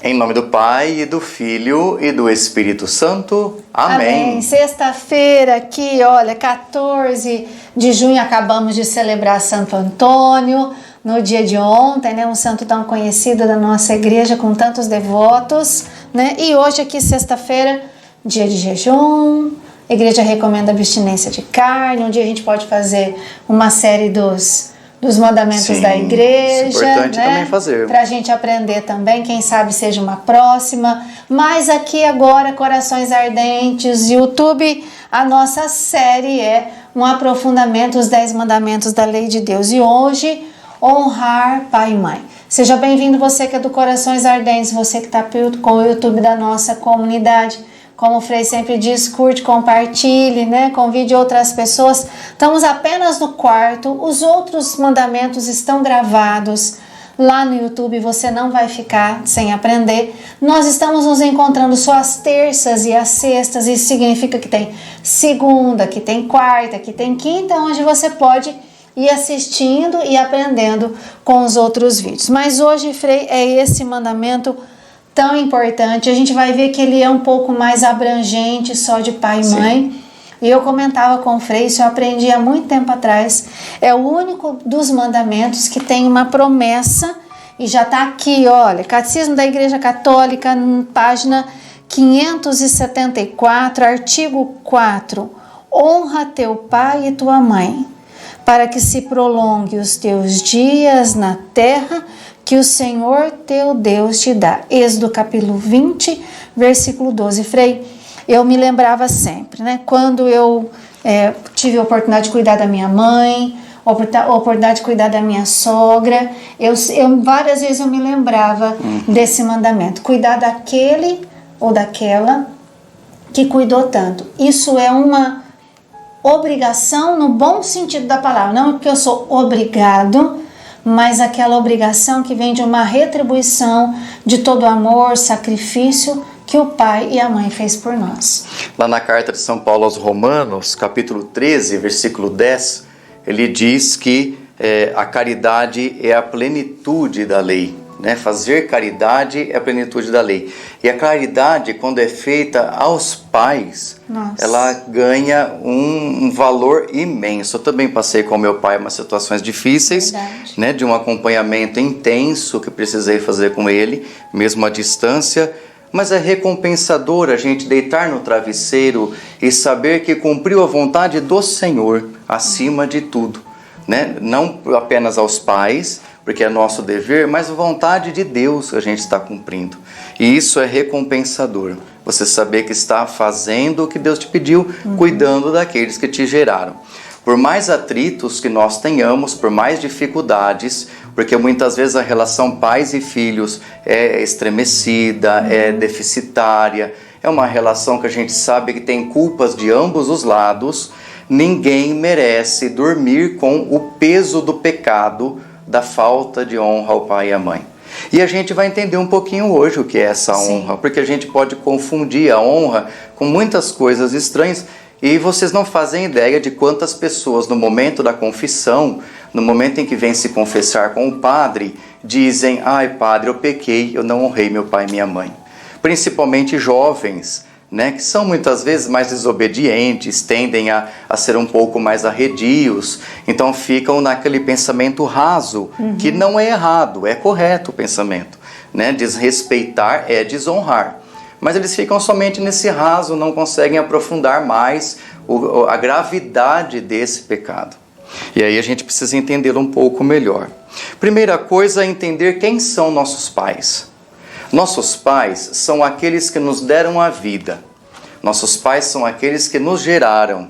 Em nome do Pai, e do Filho, e do Espírito Santo. Amém. Sexta-feira aqui, olha, 14 de junho, acabamos de celebrar Santo Antônio, no dia de ontem, né? Um santo tão conhecido da nossa igreja, com tantos devotos, né? E hoje aqui, sexta-feira, dia de jejum, a igreja recomenda abstinência de carne, onde a gente pode fazer uma série dos mandamentos da igreja. Isso é importante, né? Também fazer. Para a gente aprender também, quem sabe seja uma próxima. Mas aqui agora, Corações Ardentes, YouTube, a nossa série é um aprofundamento dos 10 mandamentos da lei de Deus. E hoje, honrar pai e mãe. Seja bem-vindo você que é do Corações Ardentes, você que está com o YouTube da nossa comunidade. Como o Frei sempre diz, curte, compartilhe, né? Convide outras pessoas. Estamos apenas no quarto, os outros mandamentos estão gravados lá no YouTube, você não vai ficar sem aprender. Nós estamos nos encontrando só às terças e às sextas, isso significa que tem segunda, que tem quarta, que tem quinta, onde você pode ir assistindo e aprendendo com os outros vídeos. Mas hoje, Frei, é esse mandamento tão importante. A gente vai ver que ele é um pouco mais abrangente, só de pai e mãe. Sim. E eu comentava com o Frei, isso eu aprendi há muito tempo atrás. É o único dos mandamentos que tem uma promessa, e já está aqui, olha, Catecismo da Igreja Católica, página 574, artigo 4. Honra teu pai e tua mãe, para que se prolongue os teus dias na terra que o Senhor teu Deus te dá. Êxodo capítulo 20, versículo 12. Frei, eu me lembrava sempre, né? Quando eu tive a oportunidade de cuidar da minha mãe, a oportunidade de cuidar da minha sogra, eu várias vezes eu me lembrava desse mandamento. Cuidar daquele ou daquela que cuidou tanto. Isso é uma obrigação no bom sentido da palavra. Não é porque eu sou obrigado, mas aquela obrigação que vem de uma retribuição de todo o amor, sacrifício que o pai e a mãe fez por nós. Lá na carta de São Paulo aos Romanos, capítulo 13, versículo 10, ele diz que a caridade é a plenitude da lei. Né? Fazer caridade é a plenitude da lei. E a caridade, quando é feita aos pais, ela ganha um valor imenso. Eu também passei com meu pai umas situações difíceis, né? De um acompanhamento intenso que precisei fazer com ele, mesmo à distância. Mas é recompensador a gente deitar no travesseiro e saber que cumpriu a vontade do Senhor acima de tudo. Né? Não apenas aos pais, porque é nosso dever, mas a vontade de Deus que a gente está cumprindo. E isso é recompensador. Você saber que está fazendo o que Deus te pediu, cuidando daqueles que te geraram. Por mais atritos que nós tenhamos, por mais dificuldades, porque muitas vezes a relação pais e filhos é estremecida, é deficitária, é uma relação que a gente sabe que tem culpas de ambos os lados, ninguém merece dormir com o peso do pecado da falta de honra ao pai e à mãe. E a gente vai entender um pouquinho hoje o que é essa honra, porque a gente pode confundir a honra com muitas coisas estranhas, e vocês não fazem ideia de quantas pessoas no momento da confissão, no momento em que vem se confessar com o padre, dizem: ai padre, eu pequei, eu não honrei meu pai e minha mãe. Principalmente jovens, né, que são muitas vezes mais desobedientes, tendem a ser um pouco mais arredios, então ficam naquele pensamento raso, que não é errado, é correto o pensamento. Né? Desrespeitar é desonrar, mas eles ficam somente nesse raso, não conseguem aprofundar mais a gravidade desse pecado. E aí a gente precisa entendê-lo um pouco melhor. Primeira coisa é entender quem são nossos pais. Nossos pais são aqueles que nos deram a vida. Nossos pais são aqueles que nos geraram.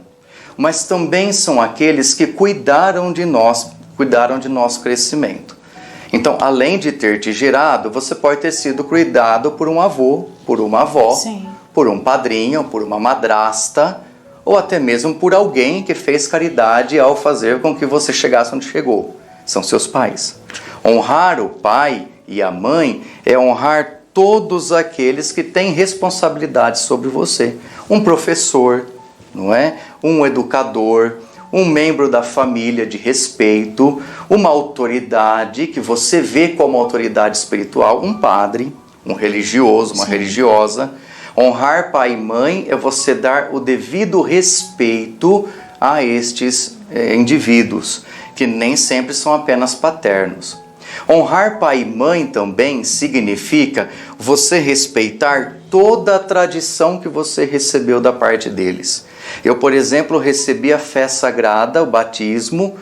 Mas também são aqueles que cuidaram de nós, cuidaram de nosso crescimento. Então, além de ter te gerado, você pode ter sido cuidado por um avô, por uma avó, por um padrinho, por uma madrasta, ou até mesmo por alguém que fez caridade ao fazer com que você chegasse onde chegou. São seus pais. Honrar o pai e a mãe é honrar todos aqueles que têm responsabilidade sobre você. Um professor, não é? Um educador, um membro da família de respeito, uma autoridade que você vê como autoridade espiritual, um padre, um religioso, uma religiosa. Honrar pai e mãe é você dar o devido respeito a estes indivíduos, que nem sempre são apenas paternos. Honrar pai e mãe também significa você respeitar toda a tradição que você recebeu da parte deles. Eu, por exemplo, recebi a fé sagrada, o batismo,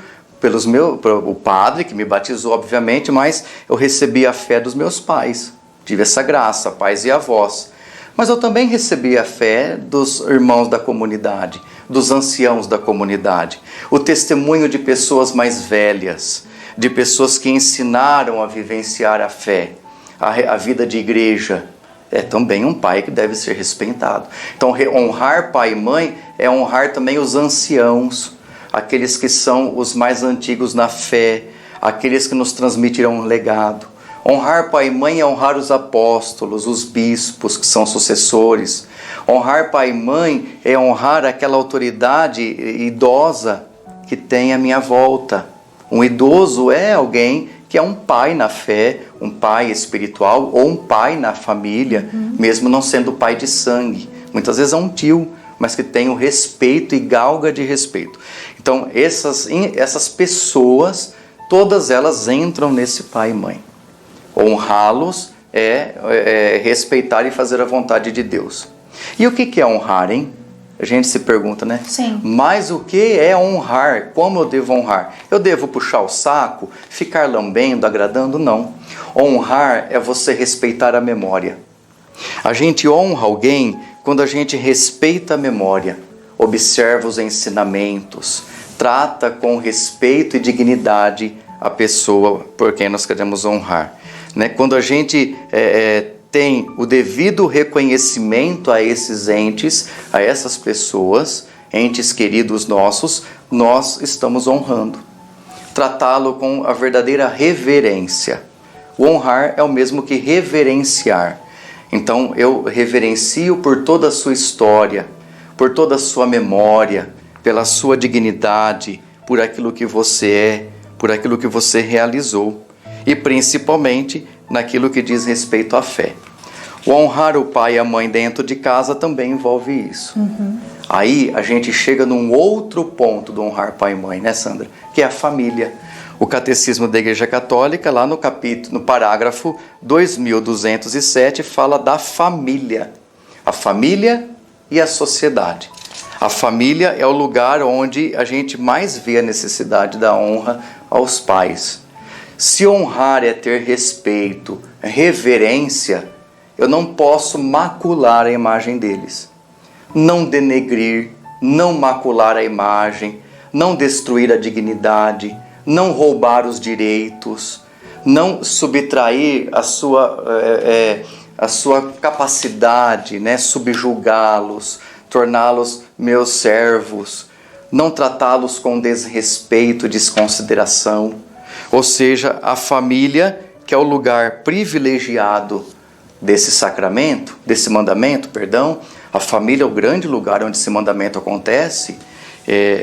o padre que me batizou, obviamente, mas eu recebi a fé dos meus pais. Tive essa graça, pais e avós. Mas eu também recebi a fé dos irmãos da comunidade, dos anciãos da comunidade, o testemunho de pessoas mais velhas, de pessoas que ensinaram a vivenciar a fé, a vida de igreja. É também um pai que deve ser respeitado. Então, honrar pai e mãe é honrar também os anciãos, aqueles que são os mais antigos na fé, aqueles que nos transmitirão um legado. Honrar pai e mãe é honrar os apóstolos, os bispos que são sucessores. Honrar pai e mãe é honrar aquela autoridade idosa que tem à minha volta. Um idoso é alguém que é um pai na fé, um pai espiritual ou um pai na família, mesmo não sendo pai de sangue. Muitas vezes é um tio, mas que tem o respeito e galga de respeito. Então essas pessoas, todas elas entram nesse pai e mãe. Honrá-los é respeitar e fazer a vontade de Deus. E o que é honrar, hein? A gente se pergunta, né? Sim. Mas o que é honrar? Como eu devo honrar? Eu devo puxar o saco, ficar lambendo, agradando? Não. Honrar é você respeitar a memória. A gente honra alguém quando a gente respeita a memória, observa os ensinamentos, trata com respeito e dignidade a pessoa por quem nós queremos honrar. Quando a gente tem o devido reconhecimento a esses entes, a essas pessoas, entes queridos nossos, nós estamos honrando. Tratá-lo com a verdadeira reverência. O honrar é o mesmo que reverenciar. Então eu reverencio por toda a sua história, por toda a sua memória, pela sua dignidade, por aquilo que você é, por aquilo que você realizou. E principalmente naquilo que diz respeito à fé. O honrar o pai e a mãe dentro de casa também envolve isso. Aí a gente chega num outro ponto do honrar pai e mãe, né, Sandra? Que é a família. O Catecismo da Igreja Católica, lá no parágrafo 2207, fala da família. A família e a sociedade. A família é o lugar onde a gente mais vê a necessidade da honra aos pais. Se honrar é ter respeito, reverência, eu não posso macular a imagem deles. Não denegrir, não macular a imagem, não destruir a dignidade, não roubar os direitos, não subtrair a sua capacidade, né? Subjugá-los, torná-los meus servos, não tratá-los com desrespeito, desconsideração. Ou seja, a família, que é o lugar privilegiado desse sacramento, desse mandamento, a família é o grande lugar onde esse mandamento acontece,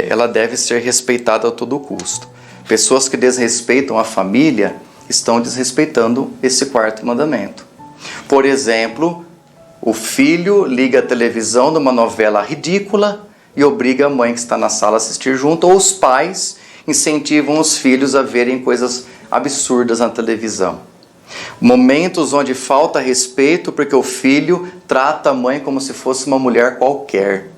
ela deve ser respeitada a todo custo. Pessoas que desrespeitam a família estão desrespeitando esse quarto mandamento. Por exemplo, o filho liga a televisão numa novela ridícula e obriga a mãe que está na sala a assistir junto, ou os pais incentivam os filhos a verem coisas absurdas na televisão. Momentos onde falta respeito porque o filho trata a mãe como se fosse uma mulher qualquer.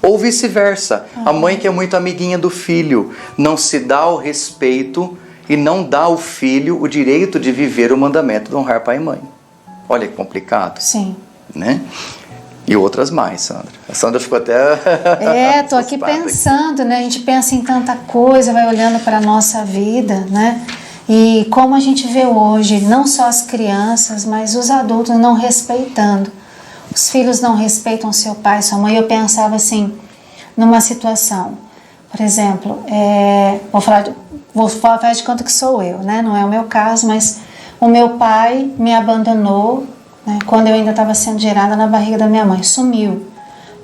Ou vice-versa, a mãe que é muito amiguinha do filho não se dá o respeito e não dá ao filho o direito de viver o mandamento de honrar pai e mãe. Olha que complicado. Sim. Né? E outras mais, Sandra. A Sandra ficou até... Tô aqui pensando, né? A gente pensa em tanta coisa, vai olhando para a nossa vida, né? E como a gente vê hoje, não só as crianças, mas os adultos não respeitando. Os filhos não respeitam seu pai, sua mãe. Eu pensava assim, numa situação, por exemplo, vou falar de conta que sou eu, né? Não é o meu caso, mas o meu pai me abandonou, né, quando eu ainda estava sendo gerada na barriga da minha mãe. Sumiu,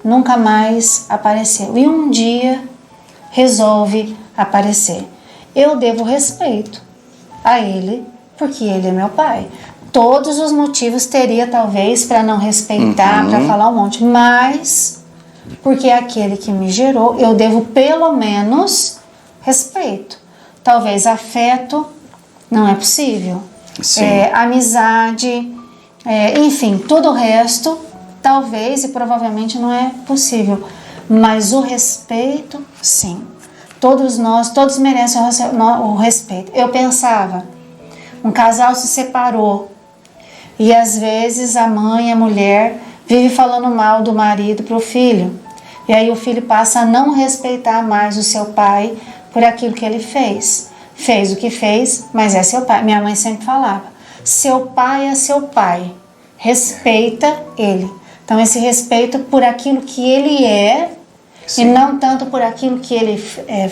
nunca mais apareceu. E um dia resolve aparecer. Eu devo respeito a ele, porque ele é meu pai. Todos os motivos teria, talvez, para não respeitar, para falar um monte. Mas, porque é aquele que me gerou, eu devo pelo menos respeito. Talvez afeto, não é possível. Amizade, enfim, tudo o resto, talvez e provavelmente não é possível. Mas o respeito, sim. Todos merecem o respeito. Eu pensava, um casal se separou e às vezes a mãe, a mulher, vive falando mal do marido para o filho. E aí o filho passa a não respeitar mais o seu pai por aquilo que ele fez. Fez o que fez, mas é seu pai. Minha mãe sempre falava, seu pai é seu pai, respeita ele. Então esse respeito por aquilo que ele é, sim, e não tanto por aquilo que ele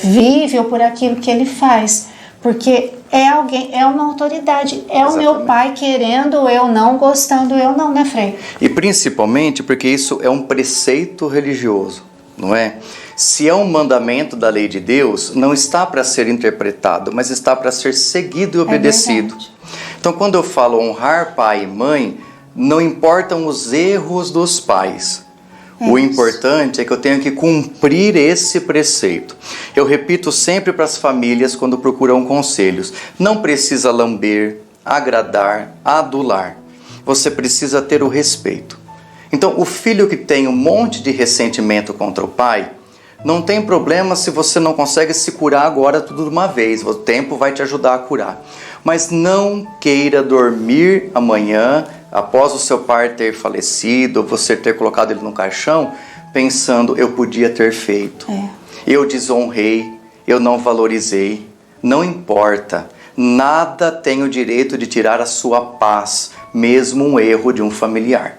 vive ou por aquilo que ele faz. Porque é alguém, é uma autoridade, é exatamente o meu pai querendo eu não, gostando eu não, né, Frei? E principalmente porque isso é um preceito religioso, não é? Se é um mandamento da lei de Deus, não está para ser interpretado, mas está para ser seguido e obedecido. Então, quando eu falo honrar pai e mãe, não importam os erros dos pais. O importante é que eu tenho que cumprir esse preceito. Eu repito sempre para as famílias quando procuram conselhos. Não precisa lamber, agradar, adular. Você precisa ter o respeito. Então, o filho que tem um monte de ressentimento contra o pai, não tem problema se você não consegue se curar agora tudo de uma vez. O tempo vai te ajudar a curar. Mas não queira dormir amanhã, após o seu pai ter falecido, você ter colocado ele no caixão, pensando, eu podia ter feito. Eu desonrei, eu não valorizei. Não importa. Nada tem o direito de tirar a sua paz, mesmo um erro de um familiar.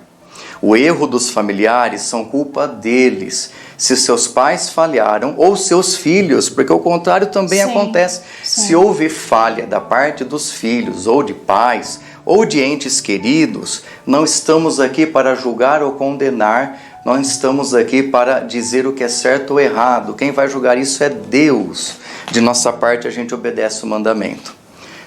O erro dos familiares são culpa deles. Se seus pais falharam, ou seus filhos, porque o contrário também acontece. Se houve falha da parte dos filhos, ou de pais, ou de entes queridos, não estamos aqui para julgar ou condenar, nós estamos aqui para dizer o que é certo ou errado. Quem vai julgar isso é Deus. De nossa parte, a gente obedece o mandamento.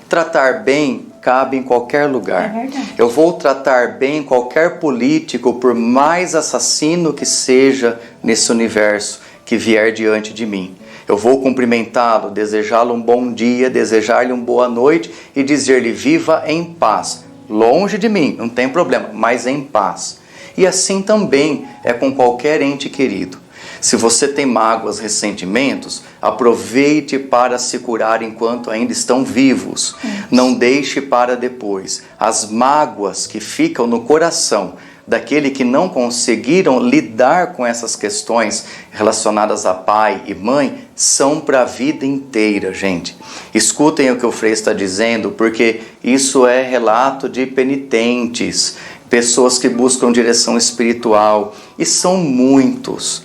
Tratar bem cabe em qualquer lugar. Eu vou tratar bem qualquer político, por mais assassino que seja nesse universo que vier diante de mim. Eu vou cumprimentá-lo, desejá-lo um bom dia, desejar-lhe uma boa noite e dizer-lhe viva em paz. Longe de mim, não tem problema, mas em paz. E assim também é com qualquer ente querido. Se você tem mágoas, ressentimentos, aproveite para se curar enquanto ainda estão vivos. Não deixe para depois. As mágoas que ficam no coração daquele que não conseguiram lidar com essas questões relacionadas a pai e mãe são para a vida inteira, gente. Escutem o que o Frei está dizendo, porque isso é relato de penitentes, pessoas que buscam direção espiritual, e são muitas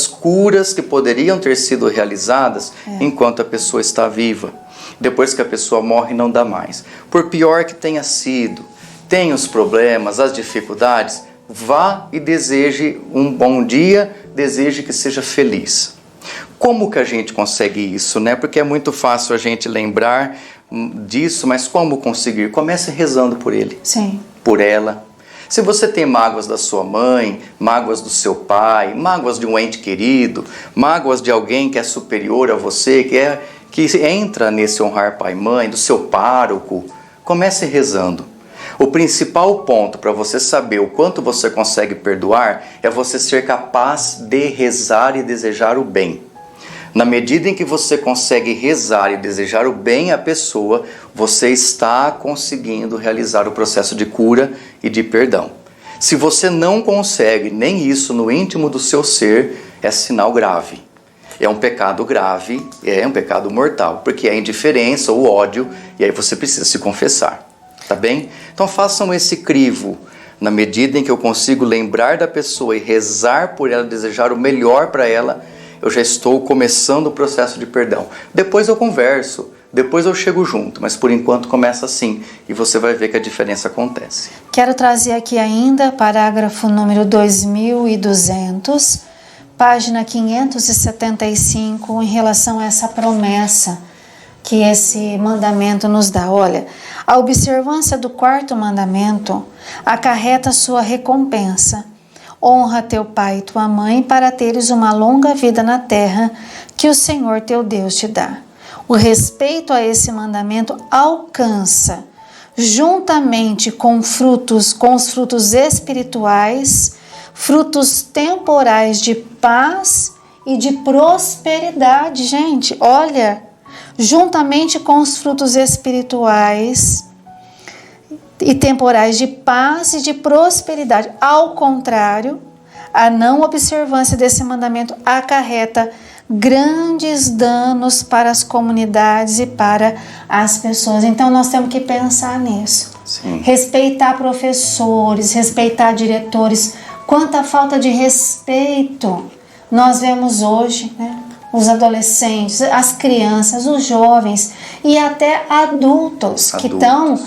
curas que poderiam ter sido realizadas enquanto a pessoa está viva. Depois que a pessoa morre, não dá mais. Por pior que tenha sido, tem os problemas, as dificuldades, vá e deseje um bom dia, deseje que seja feliz. Como que a gente consegue isso, né? Porque é muito fácil a gente lembrar disso, mas como conseguir? Comece rezando por ele, por ela. Se você tem mágoas da sua mãe, mágoas do seu pai, mágoas de um ente querido, mágoas de alguém que é superior a você, que entra nesse honrar pai e mãe, do seu pároco, comece rezando. O principal ponto para você saber o quanto você consegue perdoar é você ser capaz de rezar e desejar o bem. Na medida em que você consegue rezar e desejar o bem à pessoa, você está conseguindo realizar o processo de cura e de perdão. Se você não consegue nem isso no íntimo do seu ser, é sinal grave. É um pecado grave, é um pecado mortal, porque é a indiferença, o ódio, e aí você precisa se confessar. Tá bem? Então façam esse crivo. Na medida em que eu consigo lembrar da pessoa e rezar por ela, desejar o melhor para ela, eu já estou começando o processo de perdão. Depois eu converso, depois eu chego junto, mas por enquanto começa assim e você vai ver que a diferença acontece. Quero trazer aqui ainda parágrafo número 2200, página 575, em relação a essa promessa que esse mandamento nos dá. Olha, A observância do 4º mandamento acarreta sua recompensa. Honra teu pai e tua mãe para teres uma longa vida na terra que o Senhor teu Deus te dá. O respeito a esse mandamento alcança, juntamente com os frutos espirituais, frutos temporais de paz e de prosperidade. Gente, olha, juntamente com os frutos espirituais e temporais de paz e de prosperidade. Ao contrário, a não observância desse mandamento acarreta grandes danos para as comunidades e para as pessoas. Então nós temos que pensar nisso. Sim. Respeitar professores, respeitar diretores. Quanta falta de respeito nós vemos hoje, né? Os adolescentes, as crianças, os jovens e até adultos. Que estão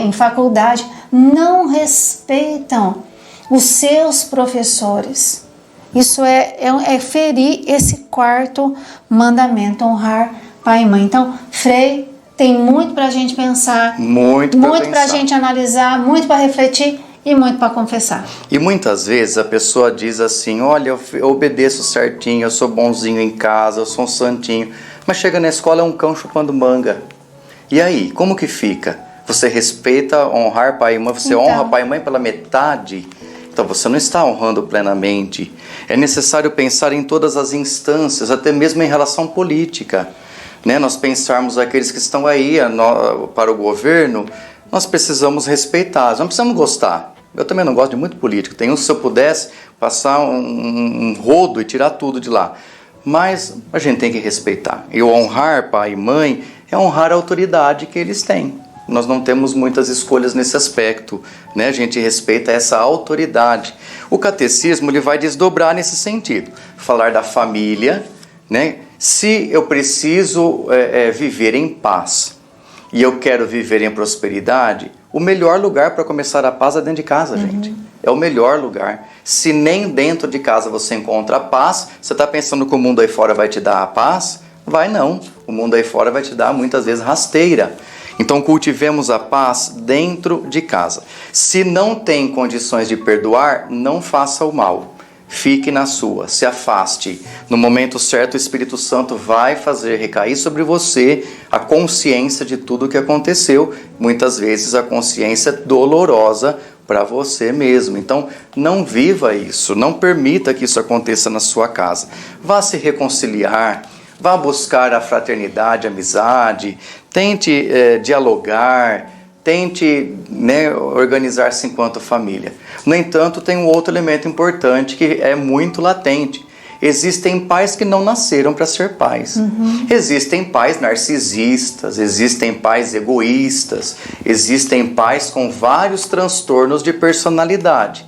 em faculdade não respeitam os seus professores. Isso é ferir esse 4º mandamento, honrar pai e mãe. Então, Frei, tem muito para a gente pensar, muito para a gente analisar, muito para refletir e muito para confessar. E muitas vezes a pessoa diz assim, olha, eu obedeço certinho, eu sou bonzinho em casa, eu sou um santinho, mas chega na escola é um cão chupando manga. E aí, como que fica? Você respeita honrar pai e mãe, você honra pai e mãe pela metade? Então você não está honrando plenamente. É necessário pensar em todas as instâncias, até mesmo em relação política. Né? Nós pensarmos aqueles que estão aí para o governo, nós precisamos respeitar, não precisamos gostar. Eu também não gosto de muito político. Tem se eu pudesse passar um rodo e tirar tudo de lá. Mas a gente tem que respeitar. E honrar pai e mãe é honrar a autoridade que eles têm. Nós não temos muitas escolhas nesse aspecto, né? A gente respeita essa autoridade. O catecismo ele vai desdobrar nesse sentido. Falar da família, né? Se eu preciso viver em paz e eu quero viver em prosperidade, o melhor lugar para começar a paz é dentro de casa, gente. É o melhor lugar. Se nem dentro de casa você encontra a paz, você está pensando que o mundo aí fora vai te dar a paz? Vai não. O mundo aí fora vai te dar muitas vezes rasteira. Então cultivemos a paz dentro de casa. Se não tem condições de perdoar, não faça o mal. Fique na sua, se afaste. No momento certo, o Espírito Santo vai fazer recair sobre você a consciência de tudo o que aconteceu. Muitas vezes a consciência dolorosa para você mesmo. Então, não viva isso, não permita que isso aconteça na sua casa. Vá se reconciliar, vá buscar a fraternidade, a amizade, tente dialogar, tente organizar-se enquanto família. No entanto, tem um outro elemento importante que é muito latente. Existem pais que não nasceram para ser pais. Existem pais narcisistas, existem pais egoístas, existem pais com vários transtornos de personalidade.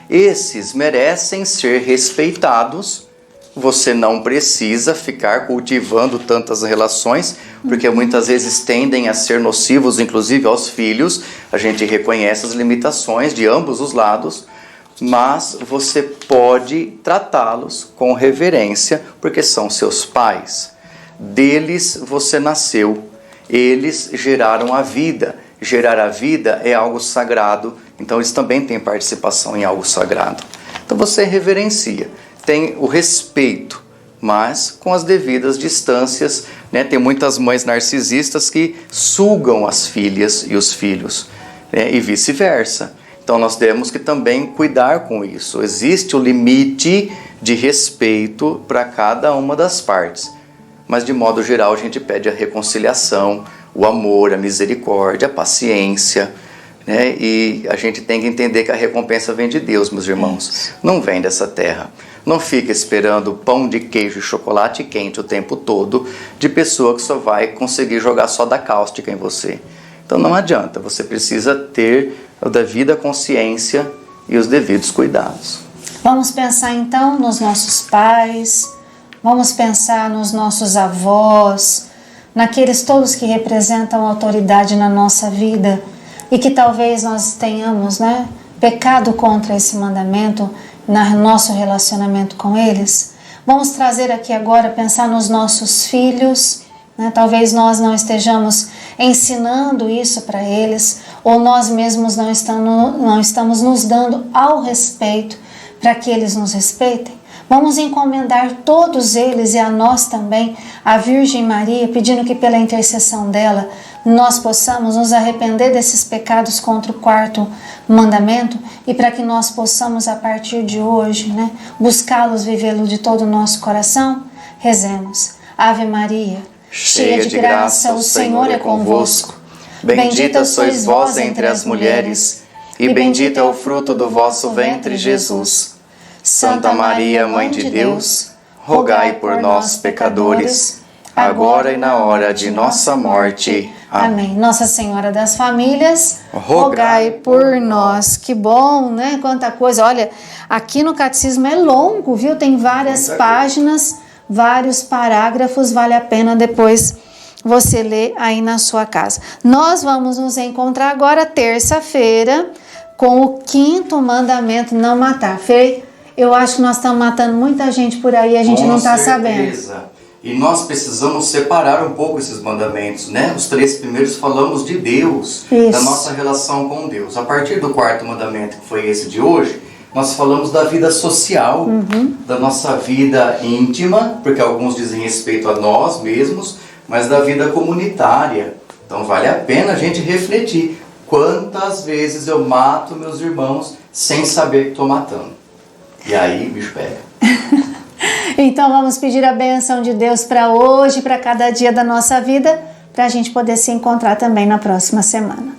Esses merecem ser respeitados. Você não precisa ficar cultivando tantas relações, porque muitas vezes tendem a ser nocivos, inclusive aos filhos. A gente reconhece as limitações de ambos os lados, mas você pode tratá-los com reverência, porque são seus pais. Deles você nasceu, eles geraram a vida. Gerar a vida é algo sagrado, então eles também têm participação em algo sagrado. Então você reverencia. Tem o respeito, mas com as devidas distâncias, né? Tem muitas mães narcisistas que sugam as filhas e os filhos, né? E vice-versa. Então nós temos que também cuidar com isso. Existe o limite de respeito para cada uma das partes, mas de modo geral a gente pede a reconciliação, o amor, a misericórdia, a paciência, né? E a gente tem que entender que a recompensa vem de Deus, meus irmãos, não vem dessa terra. Não fica esperando pão de queijo e chocolate quente o tempo todo de pessoa que só vai conseguir jogar soda cáustica em você. Então não adianta, você precisa ter a devida consciência e os devidos cuidados. Vamos pensar então nos nossos pais, vamos pensar nos nossos avós, naqueles todos que representam autoridade na nossa vida e que talvez nós tenhamos, pecado contra esse mandamento no nosso relacionamento com eles. Vamos trazer aqui agora, pensar nos nossos filhos né? Talvez nós não estejamos ensinando isso para eles, ou nós mesmos não estamos nos dando ao respeito para que eles nos respeitem. Vamos encomendar todos eles e a nós também, a Virgem Maria, pedindo que pela intercessão dela nós possamos nos arrepender desses pecados contra o quarto mandamento e para que nós possamos a partir de hoje, né, buscá-los, vivê-los de todo o nosso coração. Rezemos. Ave Maria, cheia de graça, o Senhor é convosco. Bendita sois vós entre as mulheres e bendito é o fruto do vosso ventre, Jesus. Santa Maria, Mãe de Deus, rogai por nós, pecadores, agora e na hora de nossa morte. Amém. Nossa Senhora das Famílias, rogai por nós. Que bom, né? Quanta coisa. Olha, aqui no Catecismo é longo, viu? Tem várias páginas, vários parágrafos. Vale a pena depois você ler aí na sua casa. Nós vamos nos encontrar agora terça-feira com o 5º mandamento, não matar. Fê, eu acho que nós estamos matando muita gente por aí, a gente não está sabendo. E nós precisamos separar um pouco esses mandamentos, né? Os 3 primeiros falamos de Deus, da nossa relação com Deus. A partir do 4º mandamento, que foi esse de hoje, nós falamos da vida social, da nossa vida íntima, porque alguns dizem respeito a nós mesmos, mas da vida comunitária. Então vale a pena a gente refletir. Quantas vezes eu mato meus irmãos sem saber que estou matando? E aí o bicho pega. Então vamos pedir a bênção de Deus para hoje, para cada dia da nossa vida, para a gente poder se encontrar também na próxima semana.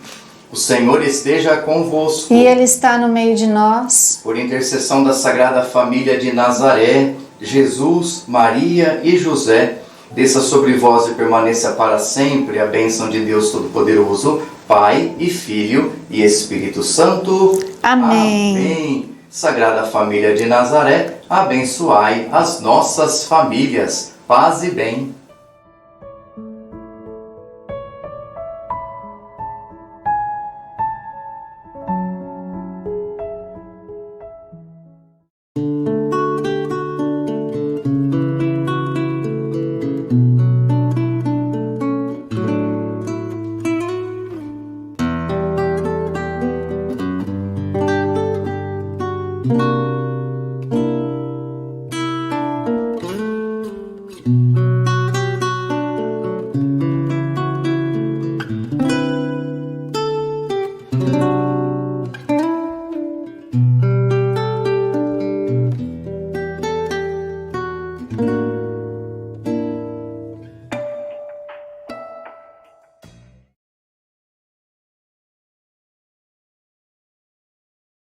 O Senhor esteja convosco. E Ele está no meio de nós. Por intercessão da Sagrada Família de Nazaré, Jesus, Maria e José, desça sobre vós e permaneça para sempre a bênção de Deus Todo-Poderoso, Pai e Filho e Espírito Santo. Amém. Amém. Sagrada Família de Nazaré, abençoai as nossas famílias. Paz e bem.